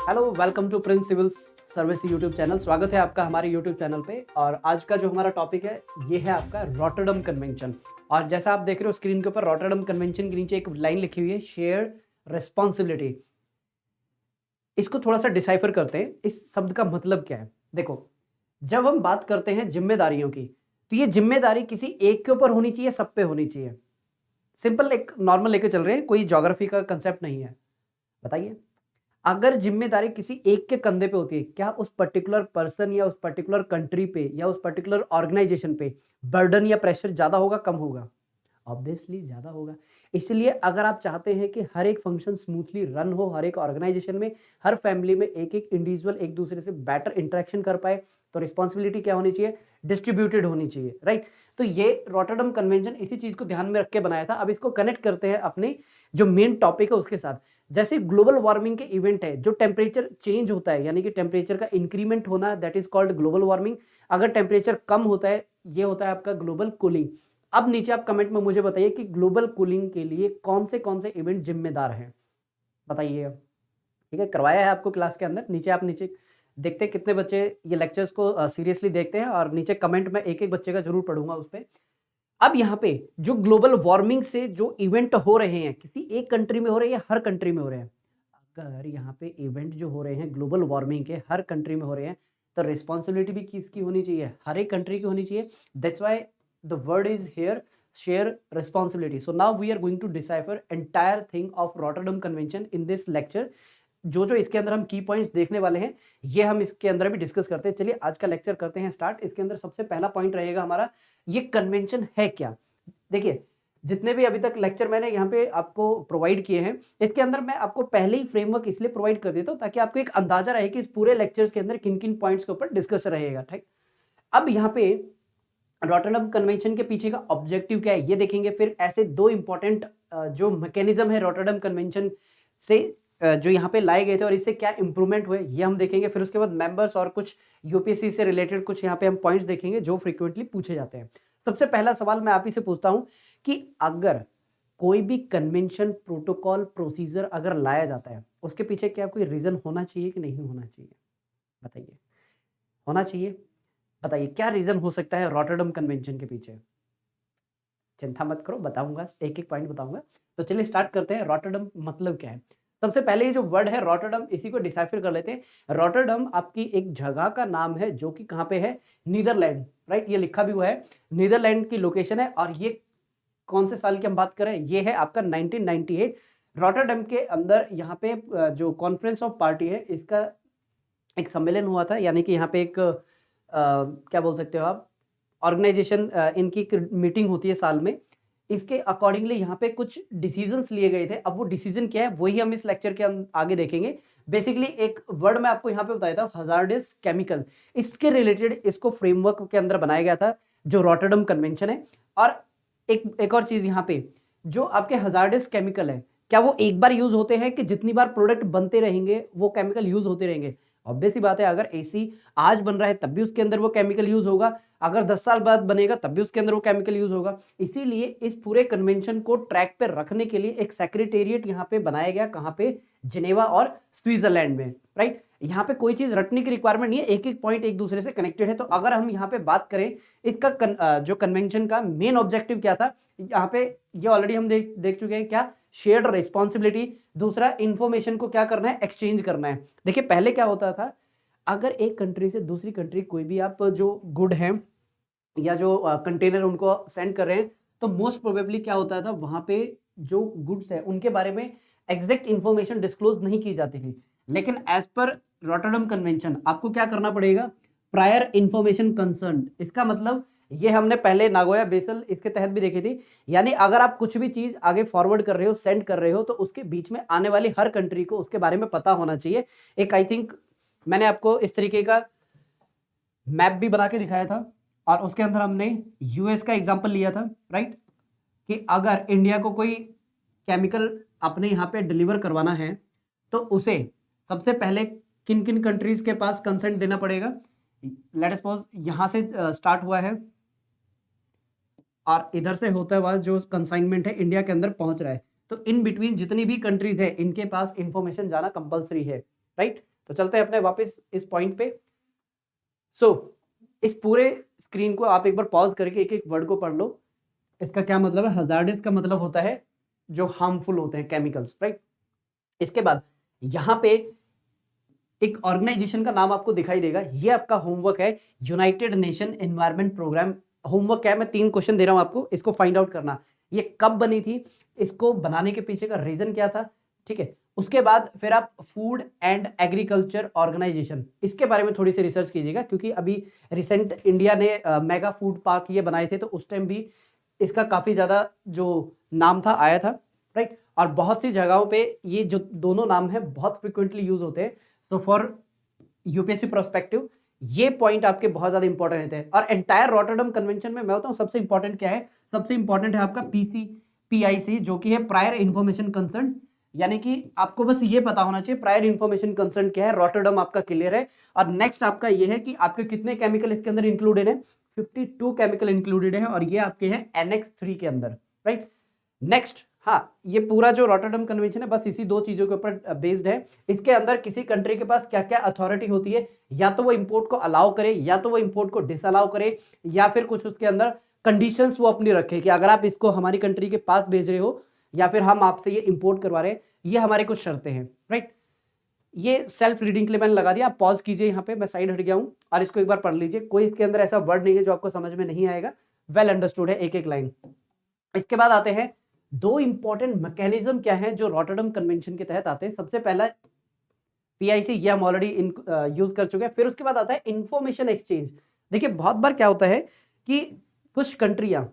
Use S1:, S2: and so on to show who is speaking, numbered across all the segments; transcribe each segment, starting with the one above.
S1: Hello, welcome to Prince civil service YouTube channel. स्वागत है आपका हमारे यूट्यूब चैनल पे। और आज का जो हमारा टॉपिक है ये है आपका रॉटरडम कन्वेंशन। और जैसा आप देख रहे हो स्क्रीन के ऊपर, रॉटरडम कन्वेंशन के नीचे एक लाइन लिखी हुई है, शेयर्ड रिस्पॉन्सिबिलिटी। इसको थोड़ा सा डिसाइफर करते हैं, इस शब्द का मतलब क्या है। देखो, जब हम बात करते हैं जिम्मेदारियों की, तो ये जिम्मेदारी किसी एक के ऊपर होनी चाहिए, सब पे होनी चाहिए। सिंपल एक नॉर्मल लेके चल रहे हैं, कोई ज्योग्राफी का कंसेप्ट नहीं है। बताइए, अगर जिम्मेदारी किसी एक के कंधे पे होती है, क्या उस पर्टिकुलर पर्सन या उस पर्टिकुलर कंट्री पे या उस पर्टिकुलर ऑर्गेनाइजेशन पे बर्डन या प्रेशर ज्यादा होगा, कम होगा? ऑब्वियसली ज्यादा होगा। इसलिए अगर आप चाहते हैं कि हर एक फंक्शन स्मूथली रन हो, हर एक ऑर्गेनाइजेशन में, हर फैमिली में एक एक इंडिविजुअल एक दूसरे से बेटर इंटरेक्शन कर पाए, तो रिस्पॉन्सिबिलिटी क्या होनी चाहिए? डिस्ट्रीब्यूटेड होनी चाहिए, राइट। तो ये रॉटरडम कन्वेंशन इसी चीज को ध्यान में रख के बनाया था। अब इसको कनेक्ट करते हैं अपने जो मेन टॉपिक है उसके साथ। जैसे ग्लोबल वार्मिंग के इवेंट है, जो टेम्परेचर चेंज होता है, यानी कि टेम्परेचर का इंक्रीमेंट होना, that is called global warming. अगर टेम्परेचर कम होता है, ये होता है आपका ग्लोबल कूलिंग। अब नीचे आप कमेंट में मुझे बताइए कि ग्लोबल कूलिंग के लिए कौन से इवेंट जिम्मेदार हैं, बताइए। ठीक है, करवाया है आपको क्लास के अंदर। नीचे आप नीचे देखते हैं कितने बच्चे ये लेक्चर्स को सीरियसली देखते हैं, और नीचे कमेंट में एक एक बच्चे का जरूर पढ़ूंगा उस पर। अब यहाँ पे जो ग्लोबल वार्मिंग से जो इवेंट हो रहे हैं, किसी एक कंट्री में हो रहे हैं या हर कंट्री में हो रहे हैं, अगर यहाँ पे इवेंट जो हो रहे हैं ग्लोबल वार्मिंग के हर कंट्री में हो रहे हैं, तो रिस्पॉन्सिबिलिटी भी किसकी होनी चाहिए? हर एक कंट्री की होनी चाहिए। That's why the word is here, share responsibility. So now we are going to decipher entire thing of Rotterdam convention in this lecture. जो जो इसके अंदर हम की पॉइंट्स देखने वाले हैं, ये हम इसके अंदर भी डिस्कस करते हैं। चलिए आज का लेक्चर करते हैं स्टार्ट। इसके अंदर सबसे पहला पॉइंट रहेगा हमारा, ये कन्वेंशन है क्या। देखिए, जितने भी अभी तक लेक्चर मैंने यहाँ पे आपको प्रोवाइड किए हैं, इसके अंदर मैं आपको पहले ही फ्रेमवर्क इसलिए प्रोवाइड कर देता हूँ ताकि आपको एक अंदाजा रहे कि इस पूरे लेक्चर्स के अंदर किन किन पॉइंट्स के ऊपर डिस्कस रहेगा। ठीक, अब यहाँ पे रॉटरडम कन्वेंशन के पीछे का ऑब्जेक्टिव क्या है ये देखेंगे। फिर ऐसे दो इंपॉर्टेंट जो मैकेनिज्म है रॉटरडम कन्वेंशन से जो यहाँ पे लाए गए थे और इससे क्या इंप्रूवमेंट हुए, ये हम देखेंगे। फिर उसके बाद मेंबर्स और कुछ यूपीएससी से रिलेटेड कुछ यहाँ पे हम पॉइंट्स देखेंगे जो फ्रीक्वेंटली पूछे जाते हैं। सबसे पहला सवाल मैं आप ही से पूछता हूं कि अगर कोई भी कन्वेंशन, प्रोटोकॉल, प्रोसीजर अगर लाया जाता है, उसके पीछे क्या कोई रीजन होना चाहिए कि नहीं होना चाहिए? बताइए, होना चाहिए? बताइए क्या रीजन हो सकता है रॉटरडम कन्वेंशन के पीछे? चिंता मत करो, बताऊंगा, एक एक पॉइंट बताऊंगा। तो चलिए स्टार्ट करते हैं। रॉटरडम मतलब क्या है? सबसे पहले ये जो वर्ड है रॉटरडम, इसी को डिसाइफर कर लेते हैं। रॉटरडम आपकी एक जगह का नाम है जो कि कहां पे है? Netherland, right. ये लिखा भी हुआ है, नीदरलैंड की लोकेशन है। और ये कौन से साल की हम बात करें? ये है आपका 1998। रॉटरडम के अंदर यहाँ पे जो कॉन्फ्रेंस ऑफ पार्टी है, इसका एक सम्मेलन हुआ था। यानी कि यहाँ पे एक क्या बोल सकते हो आप, ऑर्गेनाइजेशन, इनकी मीटिंग होती है साल में। इसके अकॉर्डिंगली यहाँ पे कुछ डिसीजंस लिए गए थे। अब वो डिसीजन क्या है वही हम इस लेक्चर के आगे देखेंगे। बेसिकली एक वर्ड मैं आपको यहाँ पे बताया था, हजार्डस केमिकल। इसके रिलेटेड इसको फ्रेमवर्क के अंदर बनाया गया था जो रॉटरडम कन्वेंशन है। और एक और चीज यहाँ पे, जो आपके हजार्डस केमिकल है, क्या वो एक बार यूज होते हैं कि जितनी बार प्रोडक्ट बनते रहेंगे वो केमिकल यूज होते रहेंगे? ऑब्वियस सी बात है, अगर एसी आज बन रहा है तब भी उसके अंदर वो केमिकल यूज होगा, अगर 10 साल बाद बनेगा तब भी उसके अंदर वो केमिकल यूज होगा। इसीलिए इस पूरे कन्वेंशन को ट्रैक पे रखने के लिए एक सेक्रेटेरिएट यहाँ पे बनाया गया। कहाँ पे? जिनेवा और स्विट्जरलैंड में, राइट। यहाँ पे कोई चीज रटने की रिक्वायरमेंट नहीं है, एक एक पॉइंट एक दूसरे से कनेक्टेड है। तो अगर हम यहाँ पे बात करें इसका जो कन्वेंशन का मेन ऑब्जेक्टिव क्या था, यहाँ पे ये ऑलरेडी हम देख चुके हैं। क्या? Shared responsibility. दूसरा, इंफॉर्मेशन को क्या करना है? एक्सचेंज करना है। देखिए पहले क्या होता था, अगर एक कंट्री से दूसरी कंट्री कोई भी आप जो गुड है या जो कंटेनर उनको सेंड कर रहे हैं, तो मोस्ट प्रोबेबली क्या होता था, वहां पे जो गुड्स है उनके बारे में एग्जैक्ट इंफॉर्मेशन डिस्क्लोज नहीं की जाती थी। लेकिन एज पर रॉटरडम कन्वेंशन आपको क्या करना पड़ेगा? Prior information concern. इसका मतलब ये हमने पहले नागोया बेसल इसके तहत भी देखी थी। यानी अगर आप कुछ भी चीज आगे फॉरवर्ड कर रहे हो, सेंड कर रहे हो, तो उसके बीच में आने वाली हर कंट्री को उसके बारे में पता होना चाहिए। एक आई थिंक मैंने आपको इस तरीके का मैप भी बना के दिखाया था, और उसके अंदर हमने यूएस का एग्जांपल लिया था, राइट। कि अगर इंडिया को कोई केमिकल अपने यहाँ पे डिलीवर करवाना है, तो उसे सबसे पहले किन किन कंट्रीज के पास कंसेंट देना पड़ेगा। लेट सपोज यहां से स्टार्ट हुआ है और इधर से होता हुआ जो कंसाइनमेंट है इंडिया के अंदर पहुंच रहा है, तो इन बिटवीन जितनी भी कंट्रीज है इनके पास इंफॉर्मेशन जाना कंपलसरी है, राइट। तो चलते हैं अपने वापस इस पॉइंट पे। इस पूरे स्क्रीन को आप एक बार पॉज करके एक एक वर्ड को पढ़ लो। इसका क्या मतलब है? हजार्डस का मतलब होता है जो हार्मफुल होते हैं, केमिकल्स, राइट। इसके बाद यहां पे एक ऑर्गेनाइजेशन का नाम आपको दिखाई देगा, ये आपका होमवर्क है, United Nation Environment Programme. Homework क्या है, मैं 3 क्वेश्चन दे रहा हूं आपको, इसको फाइंड आउट करना। ये कब बनी थी, इसको बनाने के पीछे का रीजन क्या था, ठीक है। उसके बाद फिर आप फूड एंड एग्रीकल्चर ऑर्गेनाइजेशन, इसके बारे में थोड़ी सी रिसर्च कीजिएगा, क्योंकि अभी रिसेंट इंडिया ने मेगा फूड पार्क ये बनाए थे, तो उस टाइम भी इसका काफी ज्यादा जो नाम था आया था, राइट। और बहुत सी जगहों पे ये जो दोनों नाम है बहुत फ्रिक्वेंटली यूज होते हैं। तो फॉर यूपीएससी प्रोस्पेक्टिव ये पॉइंट आपके बहुत ज्यादा इंपॉर्टेंट है। और एंटायर रॉटरडम कन्वेंशन में मैं बताऊं सबसे इंपॉर्टेंट क्या है, सबसे इंपॉर्टेंट है आपका पीआईसी, जो कि है प्रायर इंफॉर्मेशन कंसर्न। यानी कि आपको बस ये पता होना चाहिए प्रायर इंफॉर्मेशन कंसर्न क्या है, रॉटरडम आपका क्लियर है। और नेक्स्ट आपका ये है कि आपके कितने केमिकल इसके अंदर इंक्लूडेड है, 52 केमिकल इंक्लूडेड है, और ये आपके हैं एनेक्स 3 के अंदर, राइट। नेक्स्ट, हाँ, ये पूरा जो रॉटरडम कन्वेंशन है बस इसी 2 चीजों के ऊपर बेस्ड है। इसके अंदर किसी कंट्री के पास क्या क्या अथॉरिटी होती है, या तो वो इंपोर्ट को अलाउ करे, या तो वो इंपोर्ट को डिसअलाउ करे, या फिर कुछ उसके अंदर कंडीशंस वो अपनी रखे कि अगर आप इसको हमारी कंट्री के पास भेज रहे हो, या फिर हम आपसे ये इंपोर्ट करवा रहे हैं, ये हमारे कुछ शर्तें हैं, राइट। ये सेल्फ रीडिंग के लिए मैंने लगा दिया, आप पॉज कीजिए, यहाँ पे मैं साइड हट गया हूं, और इसको एक बार पढ़ लीजिए। कोई इसके अंदर ऐसा वर्ड नहीं है जो आपको समझ में नहीं आएगा, वेल अंडरस्टूड है एक एक लाइन। इसके बाद आते हैं 2 इंपॉर्टेंट मैकेनिज्म क्या है जो रॉटरडम कन्वेंशन के तहत आते हैं। सबसे पहला पीआईसी, ये हम ऑलरेडी यूज कर चुके हैं। फिर उसके बाद आता है इंफॉर्मेशन एक्सचेंज। देखिए बहुत बार क्या होता है कि कुछ कंट्रियां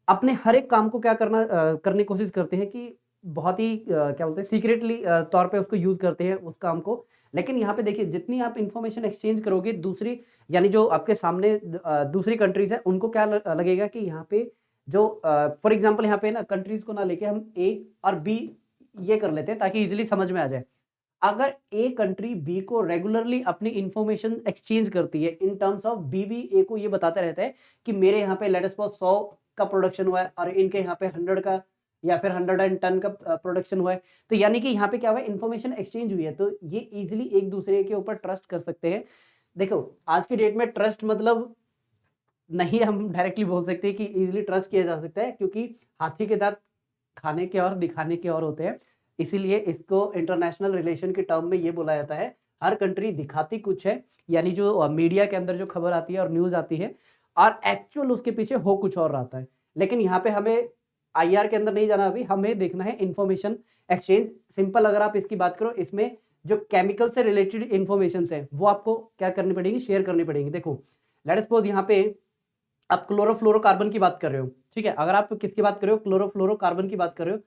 S1: अपने हर एक काम को क्या करने की कोशिश करते हैं कि बहुत ही क्या बोलते हैं सीक्रेटली तौर पे उसको यूज करते हैं उस काम को। लेकिन यहाँ पे देखिए जितनी आप इंफॉर्मेशन एक्सचेंज करोगे दूसरी, यानी जो आपके सामने दूसरी कंट्रीज है, उनको क्या लगेगा कि यहाँ पे जो फॉर एग्जांपल यहाँ पे ना कंट्रीज को ना लेके हम ए और बी ये कर लेते हैं ताकि इजीली समझ में आ जाए। अगर ए कंट्री बी को रेगुलरली अपनी इंफॉर्मेशन एक्सचेंज करती है इन टर्म्स ऑफ बी भी ए को ये बताता रहता है कि मेरे यहाँ पे लेट अस सपोज 100 का प्रोडक्शन हुआ है और इनके यहाँ पे 100 का या फिर 110 का प्रोडक्शन हुआ है, तो यानी कि यहाँ पे क्या हुआ है, इंफॉर्मेशन एक्सचेंज हुई है, तो ये इजिली एक दूसरे के ऊपर ट्रस्ट कर सकते हैं। देखो आज की डेट में ट्रस्ट मतलब नहीं हम डायरेक्टली बोल सकते कि इजिली ट्रस्ट किया जा सकता है, क्योंकि हाथी के दांत खाने के और दिखाने के और होते हैं। इसीलिए इसको इंटरनेशनल रिलेशन के टर्म में ये बोला जाता है, हर कंट्री दिखाती कुछ है, यानी जो मीडिया के अंदर जो खबर आती है और न्यूज आती है, और एक्चुअल उसके पीछे हो कुछ और रहता है। लेकिन यहाँ पे हमें आईआर के अंदर नहीं जाना, अभी हमें देखना है इंफॉर्मेशन एक्सचेंज। सिंपल अगर आप इसकी बात करो, इसमें जो केमिकल से रिलेटेड इंफॉर्मेशन है वो आपको क्या करनी पड़ेगी, शेयर करनी पड़ेगी। देखो लेट सपोज यहाँ पे आप क्लोरोफ्लोरोकार्बन की बात कर रहे हो, ठीक है। अगर आप किसकी बात कर रहे हो, क्लोरोफ्लोरोकार्बन की बात कर रहे हो,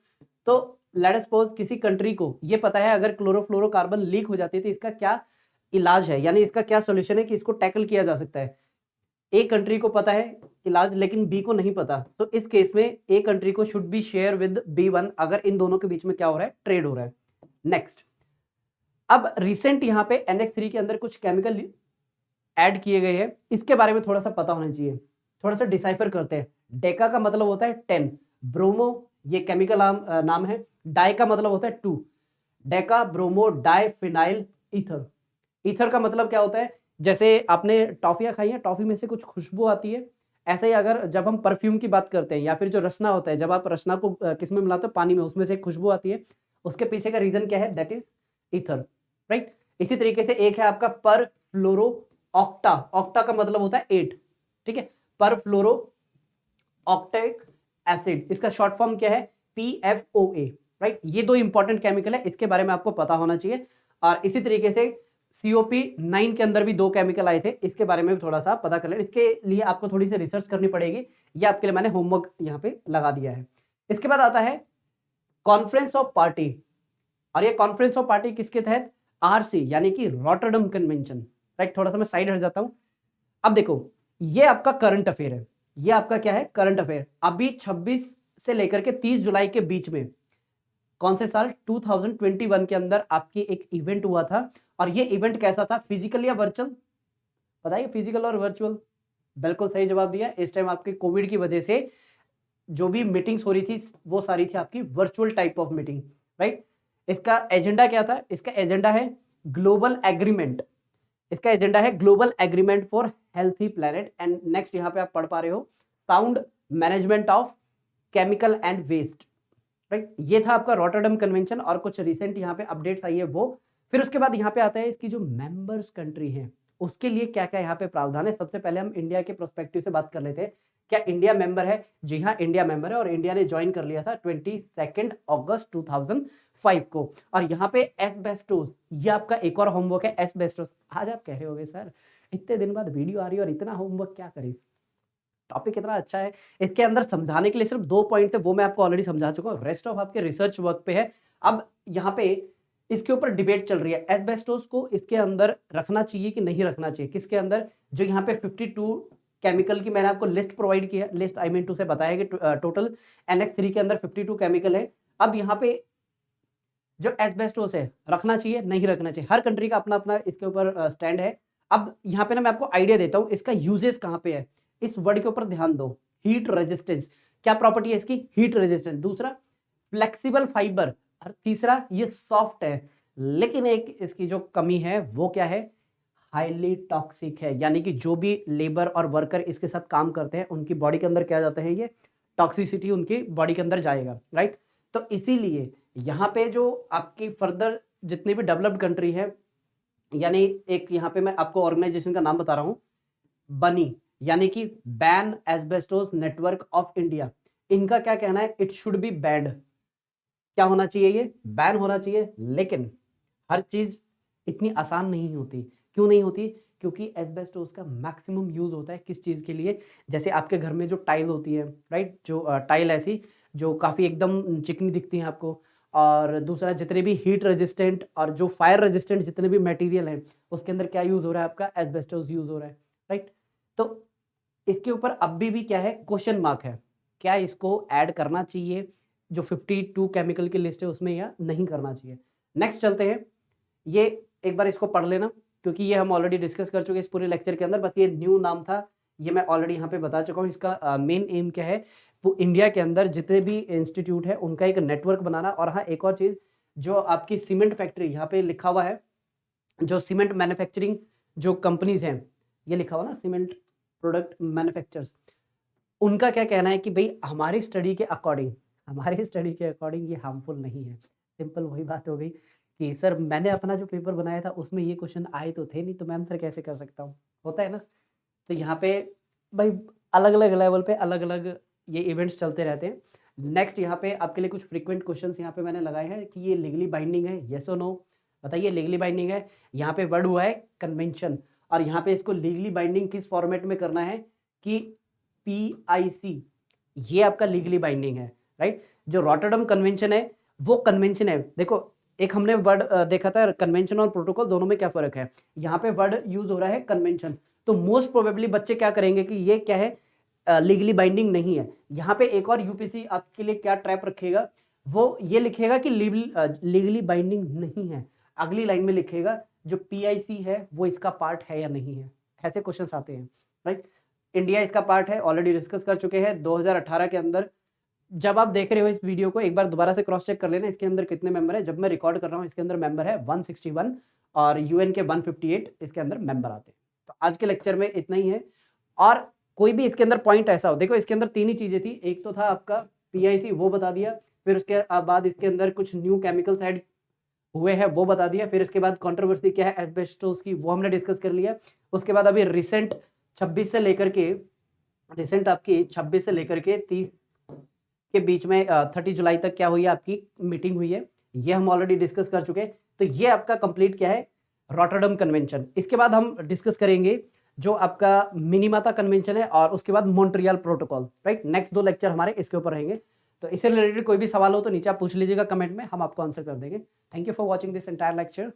S1: तो लेट सपोज किसी कंट्री को ये पता है अगर क्लोरोफ्लोरोकार्बन लीक हो जाती है तो इसका क्या इलाज है, यानी इसका क्या सॉल्यूशन है कि इसको टैकल किया जा सकता है। ए कंट्री को पता है इलाज लेकिन बी को नहीं पता, तो इस केस में ए कंट्री को should be share with B1 अगर इन दोनों के बीच में क्या हो रहा है, ट्रेड हो रहा है। नेक्स्ट, अब रिसेंट यहाँ पे NH3 के अंदर कुछ केमिकल ऐड किए गए हैं, इसके बारे में थोड़ा सा पता होना चाहिए, थोड़ा सा डिसाइफर करते हैं। डेका का मतलब होता है 10, ब्रोमो ये केमिकल नाम है, डाई का मतलब होता है 2, deca bromo di phenyl ether. Ether का मतलब क्या होता है, जैसे आपने टॉफियां खाई हैं, टॉफी में से कुछ खुशबू आती है, ऐसे ही अगर जब हम परफ्यूम की बात करते हैं या फिर जो रसना होता है, जब आप रसना को किस में मिलाते हो, पानी में, उसमें से खुशबू आती है, उसके पीछे का रीजन क्या है, दैट इज ईथर, राइट। इसी तरीके से एक है आपका पर फ्लोरो ऑक्टा, ऑक्टा का मतलब होता है 8, ठीक है, पर फ्लोरो ऑक्टेक एसिड, इसका शॉर्ट फॉर्म क्या है, PFOA, राइट। ये 2 इंपॉर्टेंट केमिकल है, इसके बारे में आपको पता होना चाहिए। और इसी तरीके से COP9 के अंदर भी 2 केमिकल आए थे, इसके बारे में भी थोड़ा सा पता कर लें। इसके लिए आपको थोड़ी सी रिसर्च करनी पड़ेगी, ये आपके लिए मैंने होमवर्क यहाँ पे लगा दिया है। इसके बाद आता है कॉन्फ्रेंस ऑफ पार्टी, और ये कॉन्फ्रेंस ऑफ पार्टी किसके तहत, RC यानी कि रॉटरडम कन्वेंशन, राइट। थोड़ा सा मैं साइड हट जाता हूं। अब देखो ये आपका करंट अफेयर है, ये आपका क्या है, करंट अफेयर। अभी 26 से लेकर के 30 जुलाई के बीच में, कौन से साल, 2021 के अंदर आपकी एक इवेंट हुआ था, और ये इवेंट कैसा था, फिजिकल या वर्चुअल, बताइए, फिजिकल और वर्चुअल, बिल्कुल सही जवाब दिया। इस टाइम आपके कोविड की वजह से जो भी मीटिंग्स हो रही थी वो सारी थी आपकी virtual type of meeting, right. इसका एजेंडा क्या था, इसका एजेंडा है ग्लोबल एग्रीमेंट, इसका एजेंडा है global agreement for healthy planet. And next यहाँ पे आप पढ़ पा रहे हो sound management of chemical and waste, right. ये था आपका रॉटरडम कन्वेंशन और कुछ रिसेंट यहाँ पे अपडेट्स आई है वो। फिर उसके बाद यहाँ पे आता है इसकी जो मेंबर्स कंट्री है उसके लिए क्या क्या यहाँ पे प्रावधान है। सबसे पहले हम इंडिया के प्रोस्पेक्टिव से बात कर लेते हैं, क्या इंडिया मेंबर है? जी हाँ, इंडिया मेंबर है और इंडिया ने ज्वाइन कर लिया था 22 अगस्त 2005 को। और यहाँ पे एस्बेस्टोस, ये आपका एक और होमवर्क है एस्बेस्टोस। आज आप कह रहे होगे सर इतने दिन बाद वीडियो आ रही है और इतना होमवर्क क्या करें, टॉपिक इतना अच्छा है। इसके अंदर समझाने के लिए सिर्फ 2 पॉइंट थे, वो मैं आपको ऑलरेडी समझा चुका हूँ, रेस्ट ऑफ आपके रिसर्च वर्क पे है। अब यहाँ पे इसके ऊपर डिबेट चल रही है, एस्बेस्टोस को इसके अंदर रखना चाहिए कि नहीं रखना चाहिए। किसके अंदर? जो यहाँ पे 52 केमिकल की मैंने आपको लिस्ट प्रोवाइड किया, लिस्ट आई मीन टू से बताया कि टोटल NH3 के अंदर 52 केमिकल है। अब यहाँ पे जो एस्बेस्टोस है रखना चाहिए नहीं रखना चाहिए, हर कंट्री का अपना अपना इसके ऊपर स्टैंड है। अब यहाँ पे ना मैं आपको आइडिया देता हूँ इसका यूजेस कहाँ पे है, इस वर्ड के ऊपर ध्यान दो। हीट रेजिस्टेंस, क्या प्रॉपर्टी है इसकी? Heat resistance. दूसरा फ्लेक्सिबल फाइबर, और तीसरा ये सॉफ्ट है। लेकिन एक इसकी जो कमी है वो क्या है? हाईली टॉक्सिक है, यानी कि जो भी लेबर और वर्कर इसके साथ काम करते हैं उनकी बॉडी के अंदर क्या जाता है, ये टॉक्सिसिटी उनकी बॉडी के अंदर जाएगा, राइट। तो इसीलिए यहाँ पे जो आपकी फर्दर जितनी भी डेवलप्ड कंट्री है, यानी एक यहाँ पे मैं आपको ऑर्गेनाइजेशन का नाम बता रहा हूँ, बनी, यानी कि ban asbestos network of India, इनका क्या कहना है? It should be band. क्या होना चाहिए? ये बैन होना चाहिए। लेकिन हर चीज इतनी आसान नहीं होती। क्यों नहीं होती? क्योंकि एस्बेस्टोस का मैक्सिमम यूज होता है किस चीज के लिए? जैसे आपके घर में जो टाइल होती है, राइट, जो टाइल ऐसी जो काफी एकदम चिकनी दिखती है आपको, और दूसरा जितने भी हीट रेजिस्टेंट और जो फायर रेजिस्टेंट जितने भी मटेरियल हैं उसके अंदर क्या यूज हो रहा है? आपका एस्बेस्टोस यूज हो रहा है, राइट। तो इसके ऊपर अभी भी क्या है? क्वेश्चन मार्क है, क्या इसको ऐड करना चाहिए जो 52 केमिकल की लिस्ट है उसमें, या नहीं करना चाहिए। नेक्स्ट चलते हैं, ये एक बार इसको पढ़ लेना क्योंकि ये हम ऑलरेडी डिस्कस कर चुके हैं इस पूरे लेक्चर के अंदर, बस ये न्यू नाम था, ये मैं ऑलरेडी यहाँ पे बता चुका हूँ। इसका मेन एम क्या है? वो इंडिया के अंदर जितने भी इंस्टीट्यूट है उनका एक नेटवर्क बनाना। और हाँ, एक और चीज, जो आपकी सीमेंट फैक्ट्री यहाँ पे लिखा हुआ है, जो सीमेंट मैन्युफैक्चरिंग जो कंपनीज हैं, ये लिखा हुआ ना सीमेंट प्रोडक्ट मैन्युफैक्चरर्स, उनका क्या कहना है कि भाई हमारी स्टडी के अकॉर्डिंग ये हार्मफुल नहीं है। सिंपल वही बात हो गई कि सर मैंने अपना जो पेपर बनाया था उसमें ये क्वेश्चन आए तो थे नहीं, तो मैं आंसर कैसे कर सकता हूँ? होता है ना। तो यहाँ पे भाई अलग अलग लेवल पे अलग अलग ये इवेंट्स चलते रहते हैं। नेक्स्ट यहाँ पे आपके लिए कुछ फ्रीक्वेंट क्वेश्चंस यहाँ पे मैंने लगाए हैं कि ये लीगली बाइंडिंग है, येस और नो, बताइए। लीगली बाइंडिंग है, यहाँ पे वर्ड हुआ है कन्वेंशन, और यहाँ पे इसको लीगली बाइंडिंग किस फॉर्मेट में करना है कि PIC, ये आपका लीगली बाइंडिंग है, राइट। जो रॉटरडम कन्वेंशन है वो कन्वेंशन है। देखो, एक हमने वर्ड देखा था कन्वेंशन और प्रोटोकॉल, दोनों में क्या फर्क है। यहाँ पे वर्ड यूज हो रहा है कन्वेंशन, तो मोस्ट प्रोबेबली बच्चे क्या करेंगे कि ये क्या है, लीगली बाइंडिंग नहीं है। यहाँ पे एक और यूपीसी आपके लिए क्या ट्रैप रखेगा, वो ये लिखेगा कि लीगली बाइंडिंग नहीं है, अगली लाइन में लिखेगा जो PIC है वो इसका पार्ट है या नहीं है। ऐसे क्वेश्चंस आते हैं, राइट। इंडिया इसका पार्ट है, ऑलरेडी डिस्कस कर चुके हैं 2018 के अंदर। जब आप देख रहे हो इस वीडियो को एक बार दोबारा से क्रॉस चेक कर लेना इसके अंदर कितने मेंबर है। जब मैं रिकॉर्ड कर रहा हूँ इसके अंदर मेंबर है 161 और UN के 158 इसके अंदर मेंबर आते हैं। तो आज के लेक्चर में इतना ही है। और कोई भी इसके अंदर पॉइंट ऐसा हो, देखो इसके अंदर 3 ही चीजें थी, एक तो था आपका PIC वो बता दिया, फिर उसके बाद इसके अंदर कुछ न्यू केमिकल्स ऐड हुए हैं वो बता दिया, फिर इसके बाद कंट्रोवर्सी क्या है एस्बेस्टोस की वो हमने डिस्कस कर लिया। उसके बाद अभी रिसेंट 26 से लेकर के रिसेंट आपकी 26 से लेकर के 30 के बीच में 30 जुलाई तक क्या हुई है आपकी मीटिंग हुई है, ये हम ऑलरेडी डिस्कस कर चुके हैं। तो ये आपका कंप्लीट क्या है, रॉटरडम कन्वेंशन। इसके बाद हम डिस्कस करेंगे जो आपका मिनीमाता कन्वेंशन है और उसके बाद Montreal protocol, right. Next 2 lecture हमारे इसके ऊपर रहेंगे। तो इससे रिलेटेड कोई भी सवाल हो तो नीचे आप पूछ लीजिएगा कमेंट में, हम आपको आंसर कर देंगे। Thank you for watching this entire lecture.